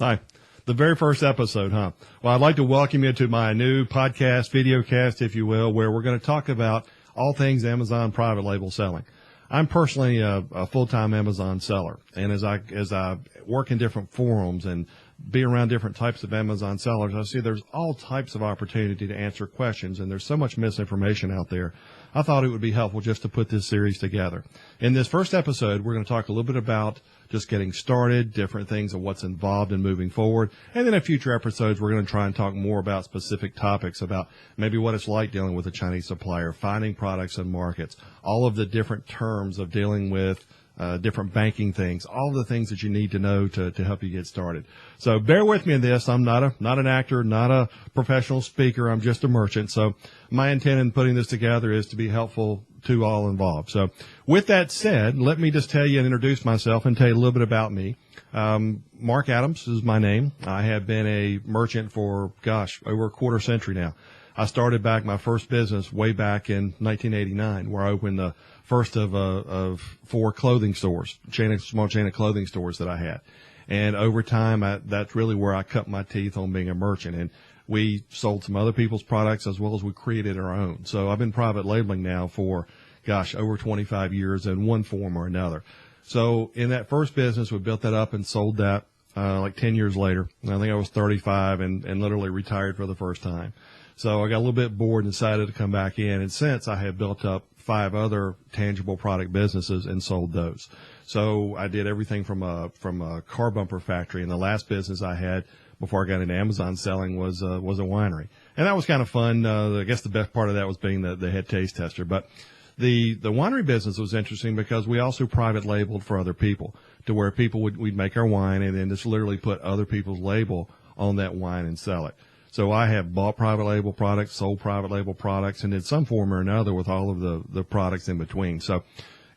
Hi. The very first episode, huh? Well, I'd like to welcome you to my new podcast, videocast, if you will, where we're going to talk about all things Amazon private label selling. I'm personally a full-time Amazon seller, and as I work in different forums and be around different types of Amazon sellers, I see there's all types of opportunity to answer questions, and there's so much misinformation out there. I thought it would be helpful just to put this series together. In this first episode, we're going to talk a little bit about just getting started, different things of what's involved in moving forward. And then in future episodes, we're going to try and talk more about specific topics about maybe what it's like dealing with a Chinese supplier, finding products and markets, all of the different terms of dealing with different banking things, all of the things that you need to know to help you get started. So bear with me in this. I'm not an actor, not a professional speaker. I'm just a merchant. So my intent in putting this together is to be helpful to all involved. So with that said, let me just tell you and introduce myself and tell you a little bit about me. Mark Adams is my name. I have been a merchant for, over a quarter century now. I started back my first business way back in 1989, where I opened the first of four clothing stores, small chain of clothing stores that I had. And over time, that's really where I cut my teeth on being a merchant. And we sold some other people's products as well as we created our own. So I've been private labeling now for, over 25 years in one form or another. So in that first business, we built that up and sold that like 10 years later. I think I was 35 and literally retired for the first time. So I got a little bit bored and decided to come back in. And since I have built up 5 other tangible product businesses and sold those. So I did everything from a car bumper factory. And the last business I had before I got into Amazon selling was a winery. And that was kind of fun. I guess the best part of that was being the head taste tester. But the winery business was interesting because we also private labeled for other people, to where we'd make our wine and then just literally put other people's label on that wine and sell it. So I have bought private label products, sold private label products, and in some form or another with all of the products in between. So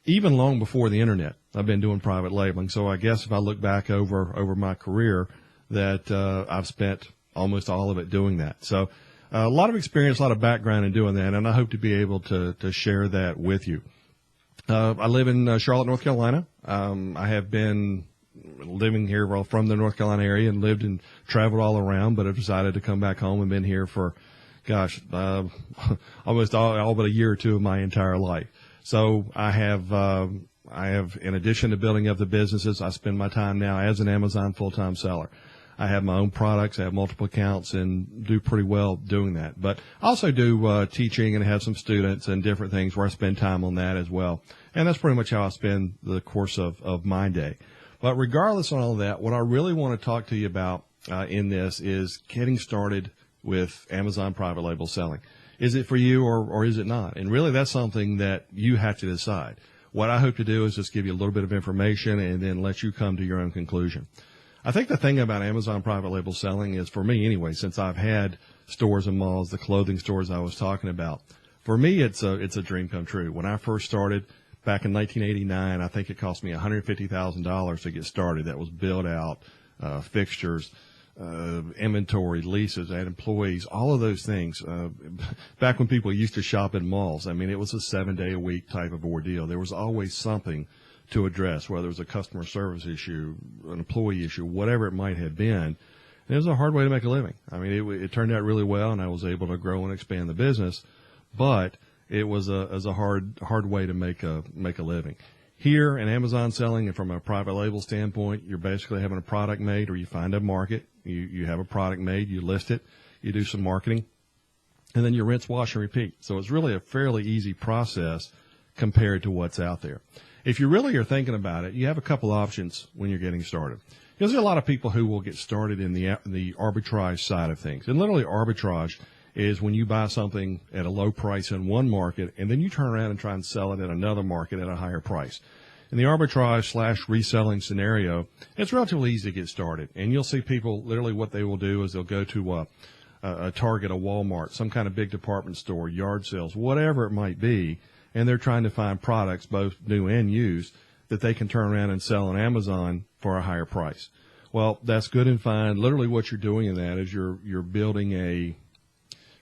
even long before the internet, I've been doing private labeling. So I guess if I look back over my career, that I've spent almost all of it doing that. So a lot of experience, a lot of background in doing that, and I hope to be able to share that with you. I live in Charlotte, North Carolina. I have been living here from the North Carolina area and lived and traveled all around, but I've decided to come back home and been here for, almost all but a year or two of my entire life. So I have, in addition to building up the businesses, I spend my time now as an Amazon full-time seller. I have my own products, I have multiple accounts, and do pretty well doing that. But I also do teaching and have some students and different things where I spend time on that as well. And that's pretty much how I spend the course of my day. But regardless of all of that, what I really want to talk to you about in this is getting started with Amazon private label selling. Is it for you or is it not? And really that's something that you have to decide. What I hope to do is just give you a little bit of information and then let you come to your own conclusion. I think the thing about Amazon private label selling is, for me anyway, since I've had stores and malls, the clothing stores I was talking about, for me it's a dream come true. When I first started, back in 1989, I think it cost me $150,000 to get started. That was build out, fixtures, inventory, leases, and employees, all of those things. Back when people used to shop in malls, I mean, it was a 7-day-a-week type of ordeal. There was always something to address, whether it was a customer service issue, an employee issue, whatever it might have been. And it was a hard way to make a living. I mean, it turned out really well, and I was able to grow and expand the business, but it was a hard way to make a living. Here in Amazon selling, and from a private label standpoint, you're basically having a product made, or you find a market, you have a product made, you list it, you do some marketing, and then you rinse, wash, and repeat. So it's really a fairly easy process compared to what's out there. If you really are thinking about it, you have a couple options when you're getting started. There's a lot of people who will get started in the arbitrage side of things. And literally arbitrage is when you buy something at a low price in one market and then you turn around and try and sell it at another market at a higher price. In the arbitrage / reselling scenario, it's relatively easy to get started. And you'll see people, literally what they will do is they'll go to a Target, a Walmart, some kind of big department store, yard sales, whatever it might be, and they're trying to find products, both new and used, that they can turn around and sell on Amazon for a higher price. Well, that's good and fine. Literally what you're doing in that is you're building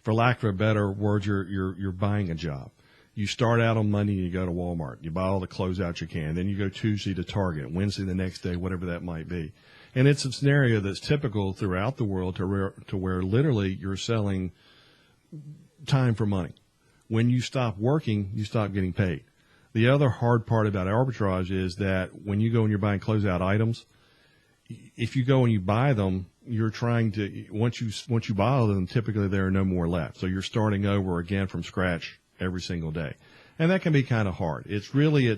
for lack of a better word, you're buying a job. You start out on Monday and you go to Walmart. You buy all the clothes out you can. Then you go Tuesday to Target, Wednesday the next day, whatever that might be. And it's a scenario that's typical throughout the world to where literally you're selling time for money. When you stop working, you stop getting paid. The other hard part about arbitrage is that when you go and you're buying closeout items, if you go and you buy them, you're trying to, once you buy them, typically there are no more left. So you're starting over again from scratch every single day. And that can be kind of hard. It's very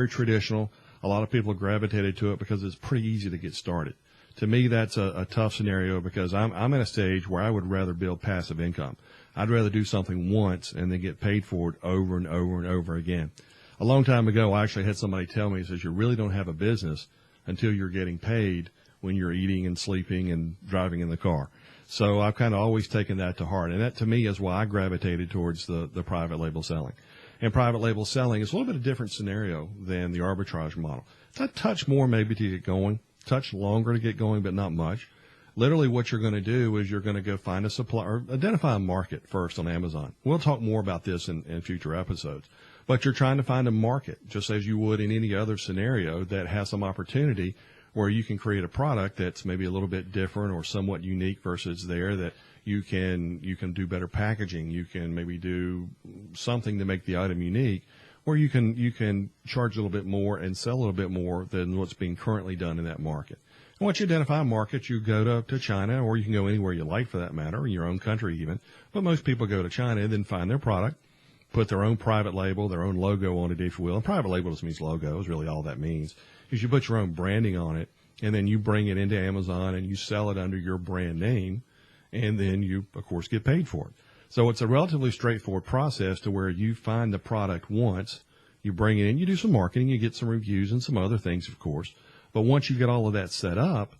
traditional. A lot of people have gravitated to it because it's pretty easy to get started. To me, that's a tough scenario because I'm at a stage where I would rather build passive income. I'd rather do something once and then get paid for it over and over and over again. A long time ago, I actually had somebody tell me, he says, you really don't have a business until you're getting paid when you're eating and sleeping and driving in the car. So I've kind of always taken that to heart. And that to me is why I gravitated towards the private label selling. And private label selling is a little bit of a different scenario than the arbitrage model. It's a touch more maybe to get going, touch longer to get going, but not much. Literally what you're going to do is you're going to go find a supplier, identify a market first on Amazon. We'll talk more about this in future episodes. But you're trying to find a market, just as you would in any other scenario that has some opportunity where you can create a product that's maybe a little bit different or somewhat unique versus there, that you can do better packaging. You can maybe do something to make the item unique, or you can charge a little bit more and sell a little bit more than what's being currently done in that market. And once you identify a market, you go to China, or you can go anywhere you like for that matter, in your own country even. But most people go to China and then find their product, put their own private label, their own logo on it, if you will. And private label just means logo, is really all that means. Is you put your own branding on it, and then you bring it into Amazon and you sell it under your brand name, and then you, of course, get paid for it. So it's a relatively straightforward process to where you find the product once, you bring it in, you do some marketing, you get some reviews and some other things, of course. But once you get all of that set up,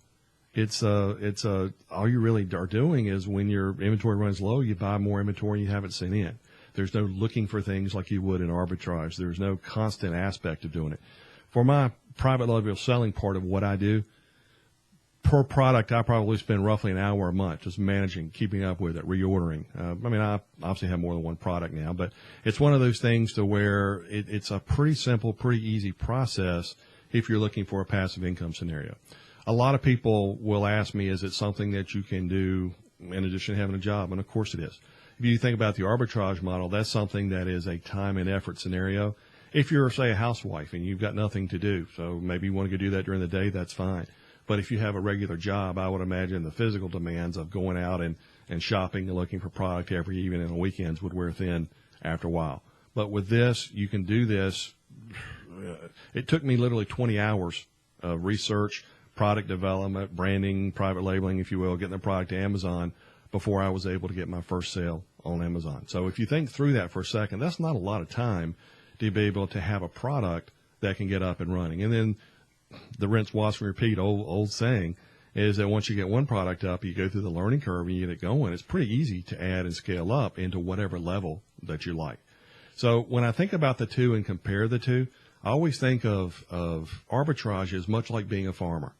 all you really are doing is when your inventory runs low, you buy more inventory and you have it sent in. There's no looking for things like you would in arbitrage. There's no constant aspect of doing it. For my private label selling part of what I do, per product, I probably spend roughly an hour a month just managing, keeping up with it, reordering. I obviously have more than one product now, but it's one of those things to where it's a pretty simple, pretty easy process if you're looking for a passive income scenario. A lot of people will ask me, is it something that you can do in addition to having a job? And of course it is. If you think about the arbitrage model, that's something that is a time and effort scenario. If you're, say, a housewife and you've got nothing to do, so maybe you want to go do that during the day, that's fine. But if you have a regular job, I would imagine the physical demands of going out and shopping and looking for product every evening and on weekends would wear thin after a while. But with this, you can do this. It took me literally 20 hours of research, product development, branding, private labeling, if you will, getting the product to Amazon before I was able to get my first sale on Amazon. So if you think through that for a second, that's not a lot of time to be able to have a product that can get up and running. And then the rinse, wash, and repeat, old saying, is that once you get one product up, you go through the learning curve and you get it going. It's pretty easy to add and scale up into whatever level that you like. So when I think about the two and compare the two, I always think of arbitrage as much like being a farmer.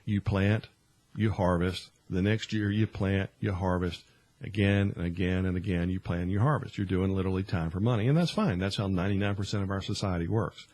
You plant, you harvest. The next year you plant, you harvest. Again and again and again, you plant and you harvest. You're doing literally time for money, and that's fine. That's how 99% of our society works.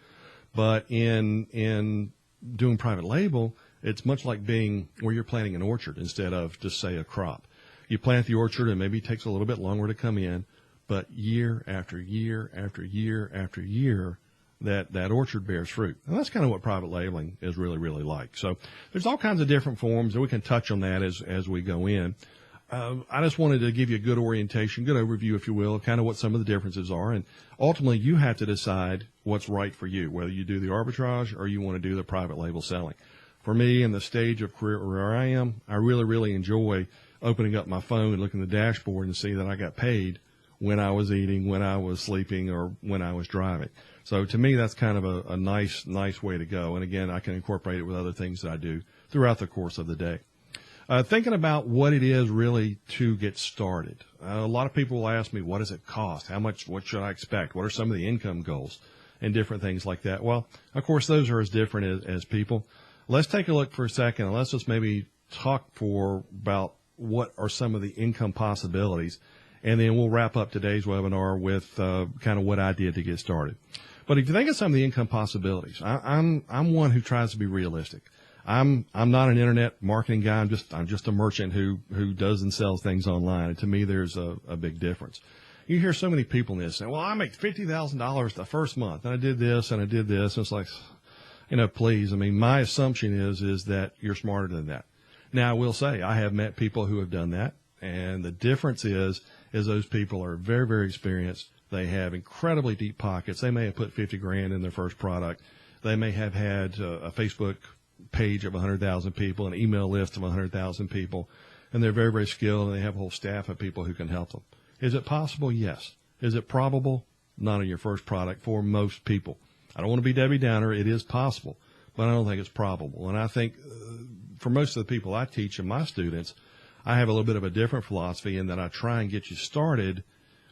But in doing private label, it's much like being where you're planting an orchard instead of just, say, a crop. You plant the orchard, and maybe it takes a little bit longer to come in, but year after year after year after year, that orchard bears fruit. And that's kind of what private labeling is really, really like. So there's all kinds of different forms, and we can touch on that as we go in. I just wanted to give you a good orientation, good overview, if you will, of kind of what some of the differences are. And ultimately, you have to decide what's right for you, whether you do the arbitrage or you want to do the private label selling. For me, in the stage of career where I am, I really, really enjoy opening up my phone and looking at the dashboard and see that I got paid when I was eating, when I was sleeping, or when I was driving. So to me, that's kind of a nice way to go. And again, I can incorporate it with other things that I do throughout the course of the day. Thinking about what it is really to get started. A lot of people will ask me, what does it cost? What should I expect? What are some of the income goals and different things like that? Well, of course, those are as different as people. Let's take a look for a second, and let's just maybe talk about what are some of the income possibilities, and then we'll wrap up today's webinar with kind of what I did to get started. But if you think of some of the income possibilities, I'm one who tries to be realistic. I'm not an internet marketing guy. I'm just a merchant who does and sells things online. And to me, there's a big difference. You hear so many people in this saying, well, I make $50,000 the first month, and I did this and I did this. And it's like, please. I mean, my assumption is that you're smarter than that. Now, I will say I have met people who have done that. And the difference is those people are very, very experienced. They have incredibly deep pockets. They may have put 50 grand in their first product. They may have had a Facebook page of 100,000 people, an email list of 100,000 people, and they're very, very skilled, and they have a whole staff of people who can help them. Is it possible? Yes. Is it probable? Not on your first product for most people. I don't want to be Debbie Downer. It is possible, but I don't think it's probable. And I think for most of the people I teach and my students, I have a little bit of a different philosophy in that I try and get you started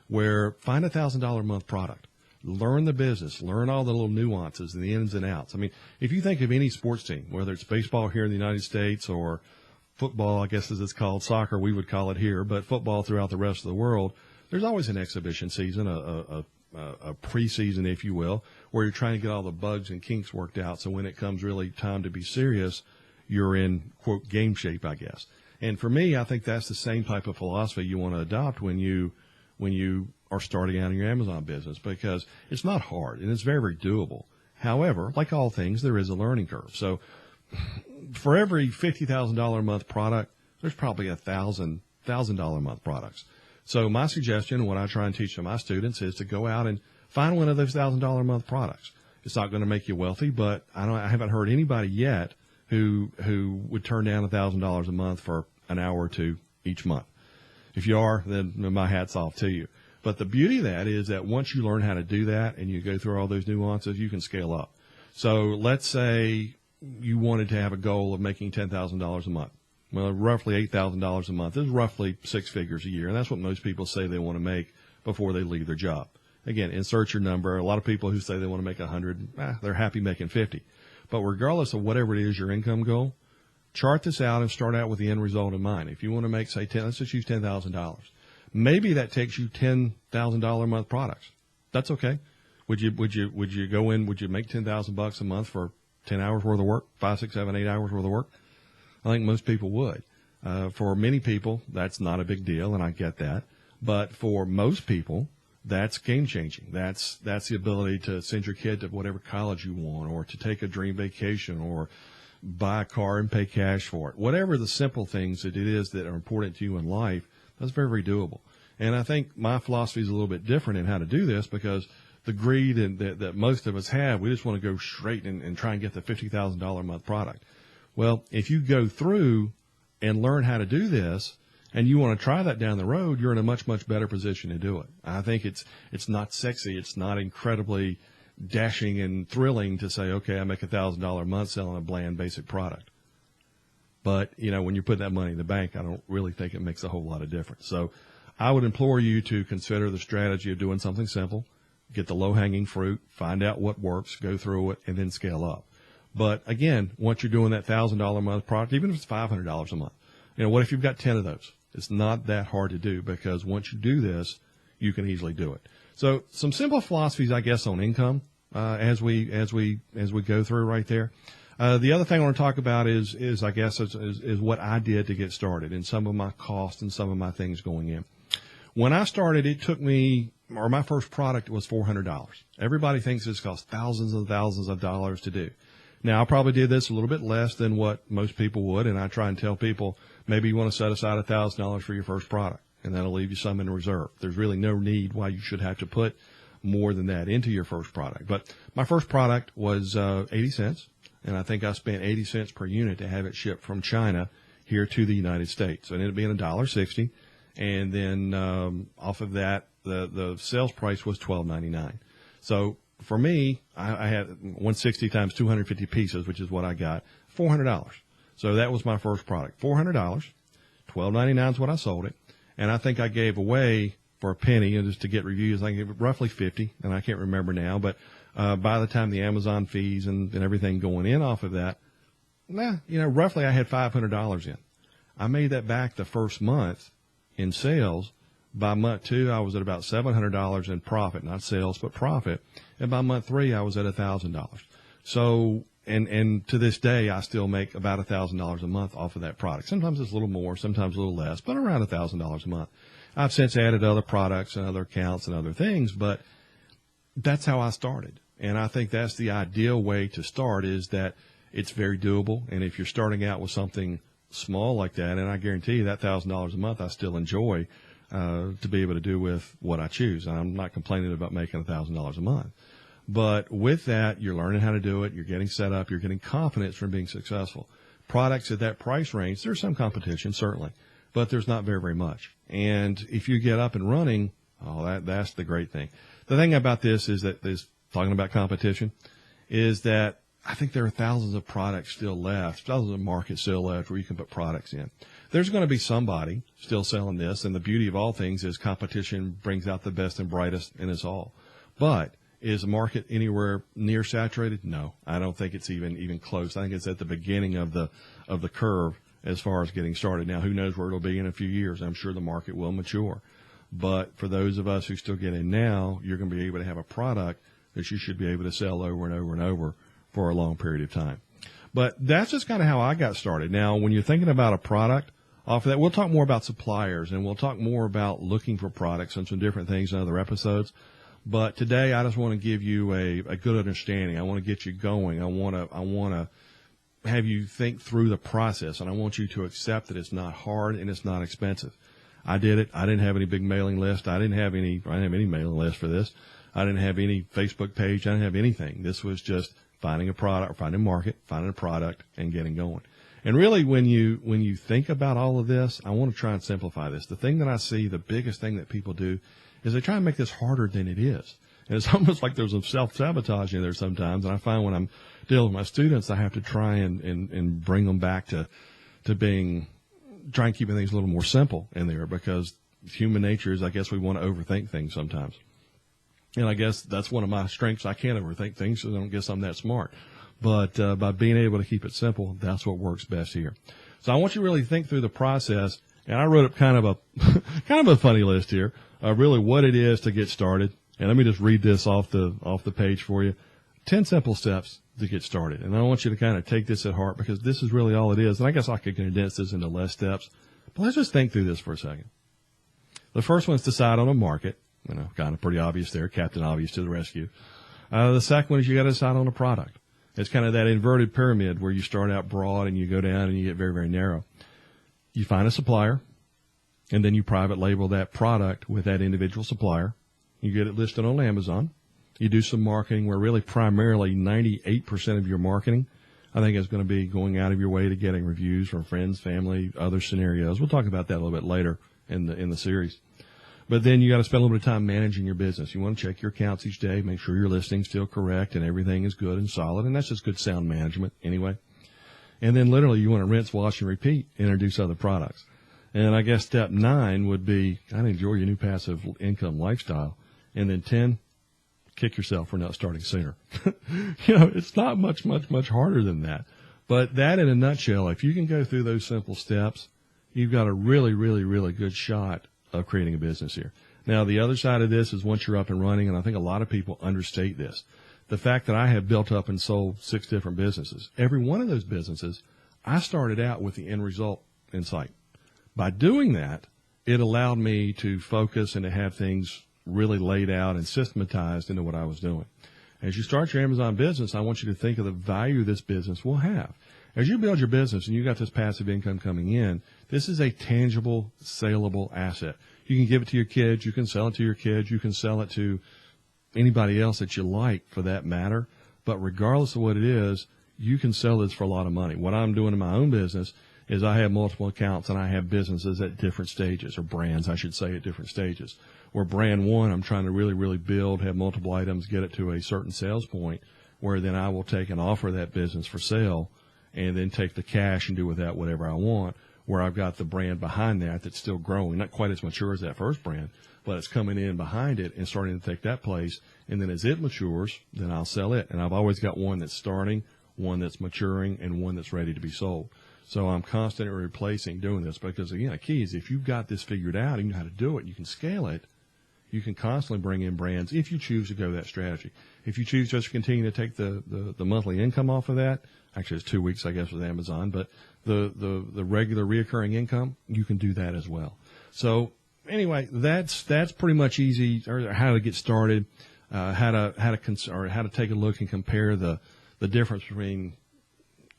where find $1,000 a month product. Learn the business, learn all the little nuances and the ins and outs. I mean, if you think of any sports team, whether it's baseball here in the United States or football, I guess as it's called, soccer, we would call it here, but football throughout the rest of the world, there's always an exhibition season, a preseason, if you will, where you're trying to get all the bugs and kinks worked out. So when it comes really time to be serious, you're in, quote, game shape, I guess. And for me, I think that's the same type of philosophy you want to adopt when you are starting out in your Amazon business, because it's not hard and it's very, very doable. However, like all things, there is a learning curve. So for every $50,000 a month product, there's probably $1,000 a month products. So my suggestion, what I try and teach to my students, is to go out and find one of those $1,000 a month products. It's not going to make you wealthy, but I haven't heard anybody yet who would turn down $1,000 a month for an hour or two each month. If you are, then my hat's off to you. But the beauty of that is that once you learn how to do that and you go through all those nuances, you can scale up. So let's say you wanted to have a goal of making $10,000 a month. Well, roughly $8,000 a month is roughly 6 figures a year. And that's what most people say they want to make before they leave their job. Again, insert your number. A lot of people who say they want to make 100, they're happy making 50. But regardless of whatever it is your income goal, chart this out and start out with the end result in mind. If you want to make, say, let's just use $10,000. Maybe that takes you $10,000 a month products. That's okay. Would you go in, would you make $10,000 a month for 10 hours worth of work, 5, 6, 7, 8 hours worth of work? I think most people would. For many people, that's not a big deal, and I get that. But for most people, that's game changing. That's the ability to send your kid to whatever college you want, or to take a dream vacation, or buy a car and pay cash for it. Whatever the simple things that it is that are important to you in life, that's very, very doable. And I think my philosophy is a little bit different in how to do this, because the greed that most of us have, we just want to go straight and try and get the $50,000 a month product. Well, if you go through and learn how to do this, and you want to try that down the road, you're in a much, much better position to do it. I think it's not sexy. It's not incredibly dashing and thrilling to say, okay, I make $1,000 a month selling a bland, basic product. But, when you put that money in the bank, I don't really think it makes a whole lot of difference. So I would implore you to consider the strategy of doing something simple, get the low-hanging fruit, find out what works, go through it, and then scale up. But, again, once you're doing that $1,000 a month product, even if it's $500 a month, what if you've got 10 of those? It's not that hard to do, because once you do this, you can easily do it. So some simple philosophies, I guess, on income as we go through right there. The other thing I want to talk about is I guess is what I did to get started, and some of my costs and some of my things going in. When I started, it took me, or my first product was $400. Everybody thinks this costs thousands and thousands of dollars to do. Now, I probably did this a little bit less than what most people would, and I try and tell people maybe you want to set aside $1,000 for your first product, and that'll leave you some in reserve. There's really no need why you should have to put more than that into your first product. But my first product was 80 cents, and I think I spent 80 cents per unit to have it shipped from China here to the United States. So it ended up being $1.60, and then off of that, the sales price was $12.99. So for me, I had 160 times 250 pieces, which is what I got, $400. So that was my first product, $400. $12.99 is what I sold it. And I think I gave away for a penny, and just to get reviews, I gave roughly 50, and I can't remember now. But by the time the Amazon fees and everything going in off of that, roughly I had $500 in. I made that back the first month in sales. By month 2, I was at about $700 in profit, not sales, but profit. And by month 3, I was at $1,000. So and to this day, I still make about $1,000 a month off of that product. Sometimes it's a little more, sometimes a little less, but around $1,000 a month. I've since added other products and other accounts and other things, but that's how I started. And I think that's the ideal way to start, is that it's very doable. And if you're starting out with something small like that, and I guarantee you that $1,000 a month I still enjoy to be able to do with what I choose. And I'm not complaining about making $1,000 a month. But with that, you're learning how to do it. You're getting set up. You're getting confidence from being successful. Products at that price range, there's some competition, certainly, but there's not very, very much. And if you get up and running, that's the great thing. The thing about this is that talking about competition, is that I think there are thousands of products still left, thousands of markets still left where you can put products in. There's going to be somebody still selling this, and the beauty of all things is competition brings out the best and brightest in us all. But is the market anywhere near saturated? No, I don't think it's even close. I think it's at the beginning of the curve as far as getting started. Now, who knows where it'll be in a few years? I'm sure the market will mature. But for those of us who still get in now, you're going to be able to have a product that you should be able to sell over and over and over for a long period of time. But that's just kind of how I got started. Now, when you're thinking about a product, off of that, we'll talk more about suppliers, and we'll talk more about looking for products and some different things in other episodes. But today, I just want to give you a good understanding. I want to get you going. I want to have you think through the process, and I want you to accept that it's not hard and it's not expensive. I did it. I didn't have any big mailing list. I didn't have any mailing list for this. I didn't have any Facebook page. I didn't have anything. This was just finding a product, or finding a market, finding a product, and getting going. And really, when you think about all of this, I want to try and simplify this. The thing that I see, the biggest thing that people do, is they try and make this harder than it is. And it's almost like there's some self-sabotage in there sometimes. And I find when I'm dealing with my students, I have to try and bring them back to try and keep things a little more simple in there, because human nature is, I guess, we want to overthink things sometimes. And I guess that's one of my strengths. I can't overthink things, so I don't guess I'm that smart. But by being able to keep it simple, that's what works best here. So I want you to really think through the process. And I wrote up kind of a funny list here, really what it is to get started. And let me just read this off the page for you. 10 simple steps to get started. And I want you to kind of take this at heart, because this is really all it is. And I guess I could condense this into less steps, but let's just think through this for a second. The first one is decide on a market. Kind of pretty obvious there. Captain Obvious to the rescue. The second one is you got to decide on a product. It's kind of that inverted pyramid where you start out broad and you go down and you get very, very narrow. You find a supplier, and then you private label that product with that individual supplier. You get it listed on Amazon. You do some marketing where really primarily 98% of your marketing, I think, is going to be going out of your way to getting reviews from friends, family, other scenarios. We'll talk about that a little bit later in the series. But then you got to spend a little bit of time managing your business. You want to check your accounts each day, make sure your listing's still correct and everything is good and solid. And that's just good sound management anyway. And then literally you want to rinse, wash, and repeat, introduce other products. And I guess step 9 would be kind of enjoy your new passive income lifestyle. And then 10, kick yourself for not starting sooner. It's not much harder than that. But that in a nutshell, if you can go through those simple steps, you've got a really, really, really good shot of creating a business here. Now, the other side of this is once you're up and running, and I think a lot of people understate this, the fact that I have built up and sold 6 different businesses. Every one of those businesses, I started out with the end result in sight. By doing that, it allowed me to focus and to have things really laid out and systematized into what I was doing. As you start your Amazon business, I want you to think of the value this business will have. As you build your business and you got this passive income coming in, this is a tangible, saleable asset. You can give it to your kids. You can sell it to your kids. You can sell it to anybody else that you like for that matter. But regardless of what it is, you can sell this for a lot of money. What I'm doing in my own business is I have multiple accounts and I have businesses at different stages, or brands, I should say, at different stages. Where brand 1, I'm trying to really, really build, have multiple items, get it to a certain sales point where then I will take and offer that business for sale and then take the cash and do with that whatever I want, where I've got the brand behind that that's still growing, not quite as mature as that first brand, but it's coming in behind it and starting to take that place. And then as it matures, then I'll sell it. And I've always got one that's starting, one that's maturing, and one that's ready to be sold. So I'm constantly replacing doing this because, again, the key is if you've got this figured out and you know how to do it, you can scale it, you can constantly bring in brands if you choose to go that strategy. If you choose just to continue to take the monthly income off of that, actually it's 2 weeks, I guess, with Amazon, but the regular reoccurring income, you can do that as well. So anyway, that's pretty much easy, or how to get started, how to take a look and compare the difference between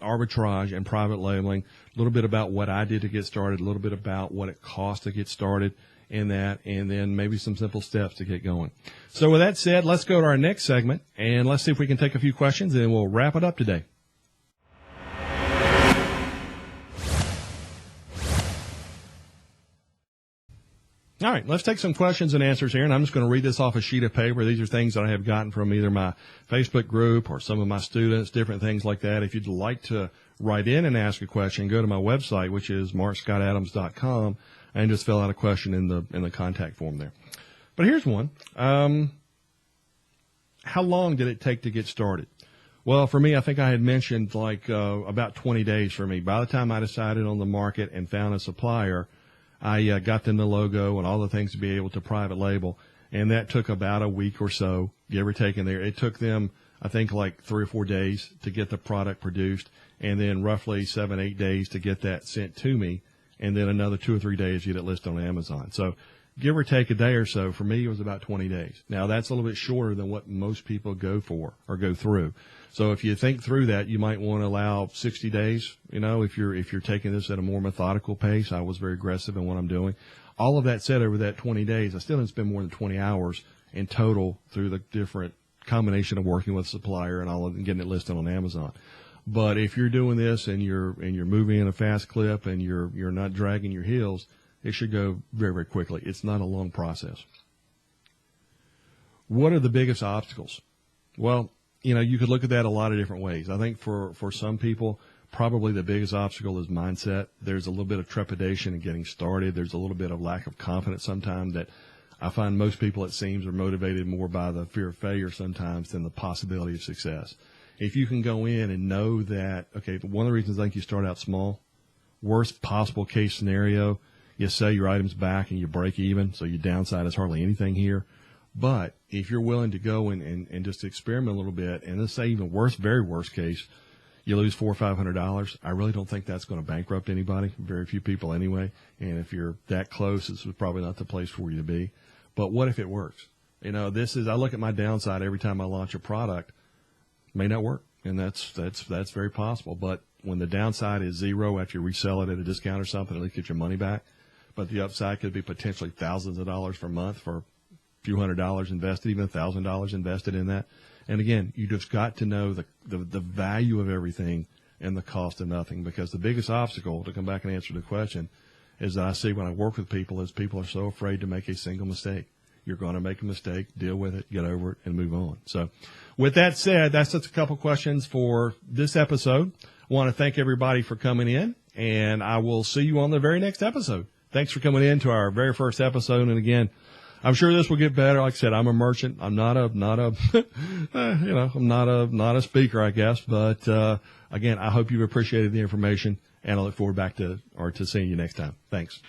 arbitrage and private labeling, a little bit about what I did to get started, a little bit about what it costs to get started in that, and then maybe some simple steps to get going. So with that said, let's go to our next segment, and let's see if we can take a few questions, and we'll wrap it up today. All right, let's take some questions and answers here, and I'm just going to read this off a sheet of paper. These are things that I have gotten from either my Facebook group or some of my students, different things like that. If you'd like to write in and ask a question, go to my website, which is markscottadams.com, and just fill out a question in the contact form there. But here's one. How long did it take to get started? Well, for me, I think I had mentioned about 20 days for me. By the time I decided on the market and found a supplier, I got them the logo and all the things to be able to private label, and that took about a week or so, give or take in there. It took them, I think, like 3 or 4 days to get the product produced, and then roughly 7, 8 days to get that sent to me, and then another 2 or 3 days to get it listed on Amazon. So give or take a day or so, for me, it was about 20 days. Now, that's a little bit shorter than what most people go for or go through. So if you think through that, you might want to allow 60 days, if you're taking this at a more methodical pace. I was very aggressive in what I'm doing. All of that said, over that 20 days, I still didn't spend more than 20 hours in total through the different combination of working with Supplier and all of and getting it listed on Amazon. But if you're doing this and you're moving in a fast clip and you're not dragging your heels, it should go very, very quickly. It's not a long process. What are the biggest obstacles? Well, you could look at that a lot of different ways. I think for some people, probably the biggest obstacle is mindset. There's a little bit of trepidation in getting started. There's a little bit of lack of confidence sometimes that I find most people, it seems, are motivated more by the fear of failure sometimes than the possibility of success. If you can go in and know that, okay, one of the reasons I think you start out small, worst possible case scenario, you sell your items back and you break even, so your downside is hardly anything here. But if you're willing to go and just experiment a little bit, and let's say even worse, very worst case, you lose $400 or $500, I really don't think that's going to bankrupt anybody, very few people anyway. And if you're that close, this is probably not the place for you to be. But what if it works? I look at my downside every time I launch a product. It may not work, and that's very possible. But when the downside is zero after you resell it at a discount or something, at least get your money back. But the upside could be potentially thousands of dollars per month for few $100 invested, even $1,000 invested in that. And again, you just got to know the value of everything and the cost of nothing, because the biggest obstacle, to come back and answer the question, is that I see when I work with people is people are so afraid to make a single mistake. You're going to make a mistake, deal with it, get over it, and move on. So with that said, that's just a couple questions for this episode. I want to thank everybody for coming in, and I will see you on the very next episode. Thanks for coming in to our very first episode. And again, I'm sure this will get better. Like I said, I'm a merchant. I'm not a not a speaker, I guess. But, again, I hope you've appreciated the information, and I look forward to seeing you next time. Thanks.